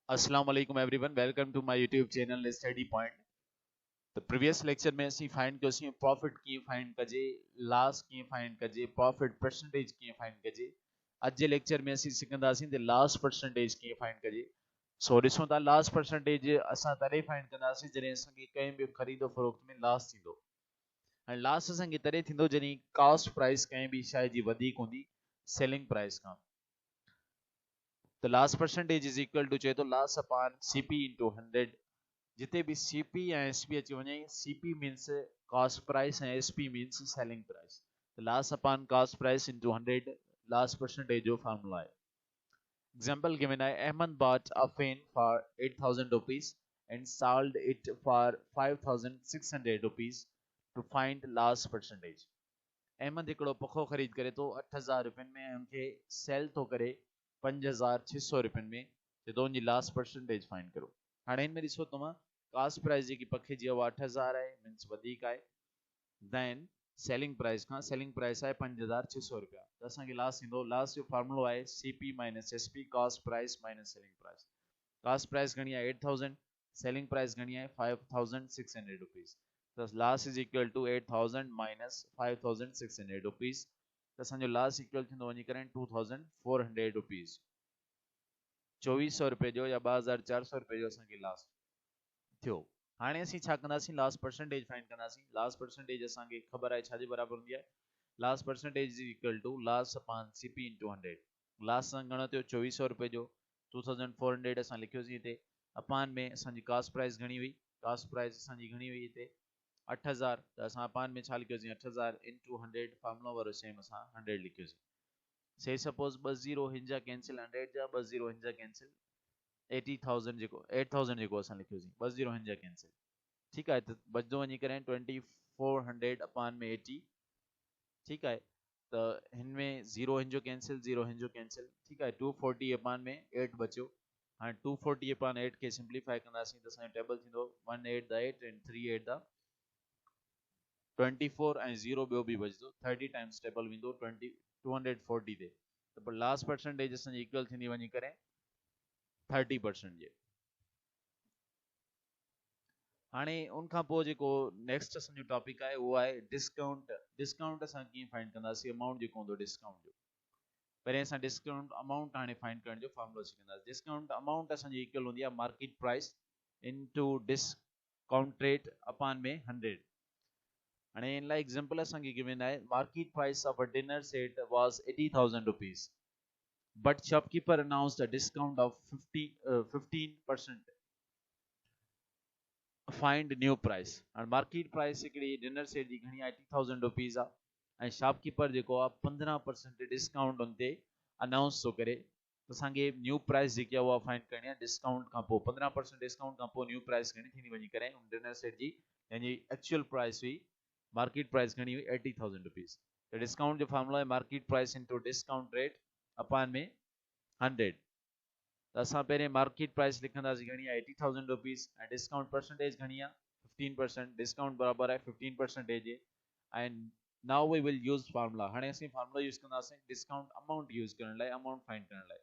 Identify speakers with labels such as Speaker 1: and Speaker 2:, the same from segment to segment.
Speaker 1: अस्सलाम वालेकुम everyone welcome to my YouTube channel study point. तो प्रीवियस लेक्चर में असी फाइंड कयोसीं प्रॉफिट कीअं फाइंड कजे, लॉस कीअं फाइंड कजे, प्रॉफिट परसेंटेज कीअं फाइंड कजे। अज जे लेक्चर में असी सिखंदासीं त लॉस परसेंटेज कीअं फाइंड कजे। सो ॾिसो था लॉस परसेंटेज असां तॾहिं फाइंड कंदासीं जॾहिं असांखे कंहिं बि ख़रीदो फरोख्त में लॉस थींदो। ऐं लॉस असांखे तॾहिं थींदो जॾहिं कॉस्ट प्राइस कंहिं बि शइ जी वधीक हूंदी सेलिंग प्राइस खां। तो loss percentage is equal to चए तो लॉस अपॉन सीपी इंटू 100। जिते भी सीपी या एसपी अची वञे, सीपी मीन्स कॉस्ट प्राइस ऐं SP means selling price. Loss upon cost price into 100 loss percentage जो फार्मूला है। एग्जांपल गिवन है, Ahmad bought a pen for 8000 rupees and sold it for 5600 rupees to find loss percentage। Ahmad हिकिड़ो पखो ख़रीद करे तो 8000 रुपयनि में ऐं उनखे सेल तो करे 5600 रुपयनि में, चए तो उनजी लॉस परसेंटेज फाइंड करो। हाणे हिन में ॾिसो तव्हां कॉस्ट प्राइस जेकी पखे जी उहा 8000 आहे, मीन्स वधीक आहे देन सेलिंग प्राइस खां। सेलिंग प्राइस आहे 5600 रुपया। त असांखे लॉस ईंदो, लॉस जो फार्मूलो आहे CP minus SP cost price minus selling price. Cost price घणी आहे 8000, सेलिंग प्राइस घणी आहे 5600 रुपीस। त loss is equal to 8000 minus 5600 rupees. त असांजो लॉस इक्वल थींदो वञी करे 2400 रुपीस। 2400 रुपए जो या 2400 रुपए जो असांखे लॉस थियो। हाणे असीं छा कंदासीं, लॉस परसेंटेज फाइंड कंदासीं। लॉस परसेंटेज असांखे ख़बर आहे छाजे बराबर हूंदी आहे, loss percentage is equal to loss upon CP into 100। Loss असां घणो थियो 2400 रुपए जो, 2400 असां लिखियोसीं हिते। अपॉन में असांजी कॉस्ट प्राइस घणी हुई, कॉस्ट प्राइस असांजी घणी हुई हिते 8000। त असां अपॉन में छा लिखियोसीं 8000 इंटू 100, फार्मूला वारो सेम असां 100 लिखियोसीं। से सपोज 2 ज़ीरो हिन जा कैंसिल, 100 जा 2 ज़ीरो हिन जा कैंसिल, 80,000 जेको 8000 जेको असां लिखियोसीं 2 ज़ीरो हिन जा कैंसिल। ठीक है, तो बचदो वञी करे 2400 अपॉन में 80। ठीक है, तो हिन में ज़ीरो हिन जो कैंसिल, ज़ीरो हिन जो कैंसिल। ठीक है, 240 अपॉन में 8 बचो। हाँ 240 अपॉन 8 के सिंप्लीफाई कंदासीं त असांजो टेबल थींदो 1 8 द 8 एंड 3 8 द 24 ऐं 0 ॿियो बि बचदो, 30 टाइम्स टेबल वेंदो 240 ते। त पोइ लास्ट परसेंटेज असांजी इक्वल थींदी वञी करे 30% जे। हाणे उन खां पोइ जेको नेक्स्ट असांजो टॉपिक आहे उहो आहे डिस्काउंट। डिस्काउंट असां कीअं फाइंड कंदासीं, अमाउंट जेको हूंदो डिस्काउंट जो। पहिरें असां डिस्काउंट अमाउंट हाणे फाइंड करण जो फॉर्मूलो सिखंदासीं। डिस्काउंट अमाउंट असांजी इक्वल हूंदी आहे market price into discount rate upon में 100। हाणे इन लाइ एग्जांपल असांखे गिवन आहे, market price of a dinner set was 80,000 rupees but shopkeeper announced a discount of 15%। Find new price. और मार्केट प्राइस हिकिड़ी डिनर सेट जी घणी आहे 80,000 रुपीस आहे ऐं शॉपकीपर जेको आहे 15% डिस्काउंट उन ते अनाउंस थो करे। त असांखे न्यू प्राइस जेकी आहे उहा फाइंड करणी आहे डिस्काउंट खां पोइ। 15% डिस्काउंट खां पोइ न्यू प्राइस घणी थींदी वञी करे उन डिनर सेट जी, जंहिंजी एक्चुअल प्राइस हुई मार्केट प्राइस घणी हुई 80,000 रुपीस। त डिस्काउंट जो फार्मूला आहे market price into discount rate upon में 100। तो असां पहिरें मार्केट प्राइस लिखंदासीं घणी आहे 80,000 रुपीस ऐं डिस्काउंट परसेंटेज घणी आहे 15%। डिस्काउंट बराबर आहे 15% जे। And now we will use formula. हाणे असीं फार्मूला यूज कंदासीं डिस्काउंट अमाउंट यूज करण लाइ, अमाउंट फाइंड करण लाइ।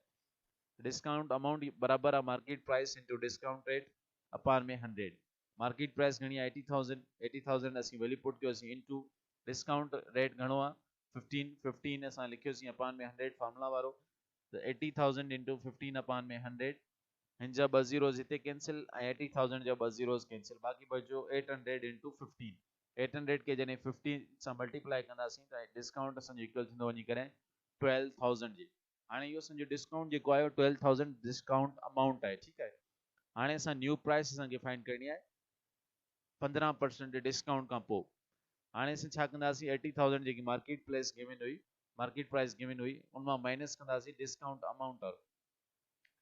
Speaker 1: डिस्काउंट अमाउंट बराबर आहे market price into discount rate upon में 100। मार्केट प्राइस घणी आहे 80,000, 80,000 असीं वैल्यू पुट कयोसीं इंटू डिस्काउंट रेट घणो आहे 15, 15 असां लिखियोसीं अपॉन में 100 फार्मूला वारो। तो 80,000 इंटू 15 अपॉन में 100। हिन जा 2 ज़ीरोज़ हिते कैंसिल ऐं 80,000 जा 2 ज़ीरोज़ कैंसिल, बाक़ी बचो 800 इंटू 15। 800 के जॾहिं 15 सां मल्टीप्लाई कंदासीं त डिस्काउंट असांजो इक्वल थींदो वञी करे 12,000 जी। हाणे इहो असांजो डिस्काउंट जेको आहे 12,000 डिस्काउंट अमाउंट आहे। ठीक आहे, हाणे असां न्यू प्राइस असांखे फाइंड करणी आहे 15% डिस्काउंट खां पोइ। हाणे असीं छा कंदासीं 80,000 जेकी मार्केट प्राइस गिवन हुई, मार्केट प्राइस गिवन हुई उन मां माइनस कंदासीं डिस्काउंट अमाउंट और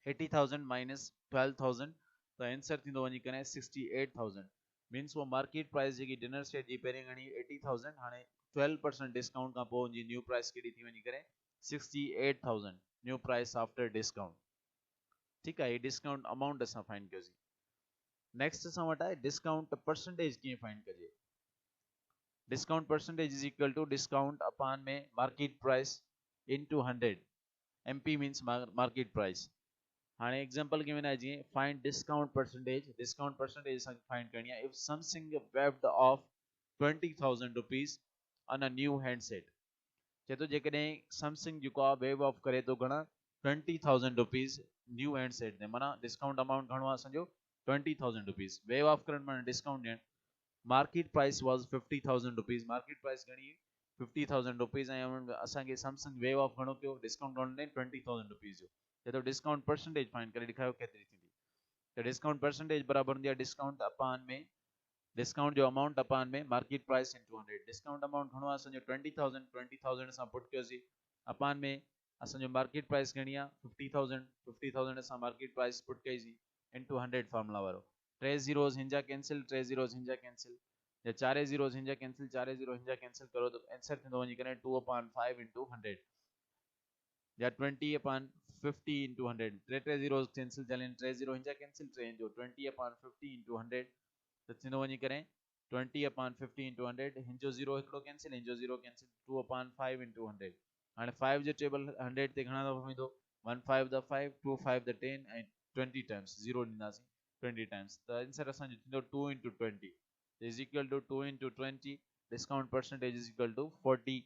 Speaker 1: 80,000 माइनस 12,000 तो आंसर थींदो वञी करे 68,000। मीन्स वो मार्केट प्राइस जेकी डिनर सेट जी पहिरें घणी 80,000, हाणे 12% डिस्काउंट खां पोइ उनजी न्यू प्राइस केॾी थी वञी करे 68,000 न्यू प्राइस आफ्टर डिस्काउंट। ठीक आहे, ये डिस्काउंट अमाउंट असां फाइंड कयोसीं। नेक्स्ट असां वटि आहे डिस्काउंट परसेंटेज कीअं फाइंड कजे। Discount percentage is equal to discount upon में market price into 100। MP means market price. हाँ एग्जांपल के बिना जी फाइंड डिस्काउंट परसेंटेज फाइंड करनी है if something worth of 20,000 rupees on a new handset चे तो जेकॾहिं समथिंग जेको आहे वेव ऑफ करे तो घणा 20,000 रुपीस न्यू हैंडसेट ने माना डिस्काउंट अमाउंट घणो आहे असांजो 20,000 रुपीस वेव ऑफ करण माना डिस्काउंट ॾियण market price was 50,000 rupees market price घणी 50,000 रुपीस ऐं असांखे सैमसंग वेव ऑफ घणो कयो डिस्काउंट घणो ॾिनई 20,000 रुपीस जो ये तो डिस्काउंट परसेंटेज फाइंड करे ॾेखारियो केतिरी थींदी तो डिस्काउंट परसेंटेज बराबर हूंदी आहे डिस्काउंट अपॉन में डिस्काउंट जो अमाउंट अपॉन में market price in 200 discount amount घणो आहे असांजो 20,000 असां पुट कयोसीं अपॉन में असांजो मार्केट प्राइस घणी आहे 50,000 असां मार्केट प्राइस पुट कईसीं इंटू 100 फॉर्मूला वारो टे ज़ीरोज़ हिंजा कैंसिल टे ज़ीरोज़ हिंजा कैंसिल या चारे ज़ीरोज़ हिंजा कैंसिल चारे ज़ीरो हिंजा कैंसिल करो तो आंसर थींदो वञी करे 2/5 इंटू 100 या 20/50 इंटू 100 टे ज़ीरोज़ कैंसिल थियल टे ज़ीरो हिंजा कैंसिल टे इंटू 20/50 इंटू 100 तो थींदो वञी करे 20/50 इंटू 100 हिंजो ज़ीरो हिकिड़ो कैंसिल हिंजो ज़ीरो कैंसिल 2/5 इंटू 100 हाणे 5 जो टेबल 100 ते घणा दफ़ा वेंदो 1 5 द 5 2 5 द 10 ऐं 20 टाइम्स ज़ीरो ॾींदासीं 20 टाइम्स त आंसर असांजो थींदो 2 into 20 is equal to 2 into 20 discount percentage is equal to 40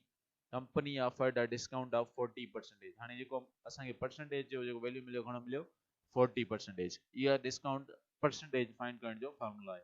Speaker 1: company offered a discount of 40% हाणे जेको असांखे परसेंटेज जो जेको वैल्यू मिलियो घणो मिलियो 40% इहा डिस्काउंट परसेंटेज फाइंड करण जो फॉर्मूला आहे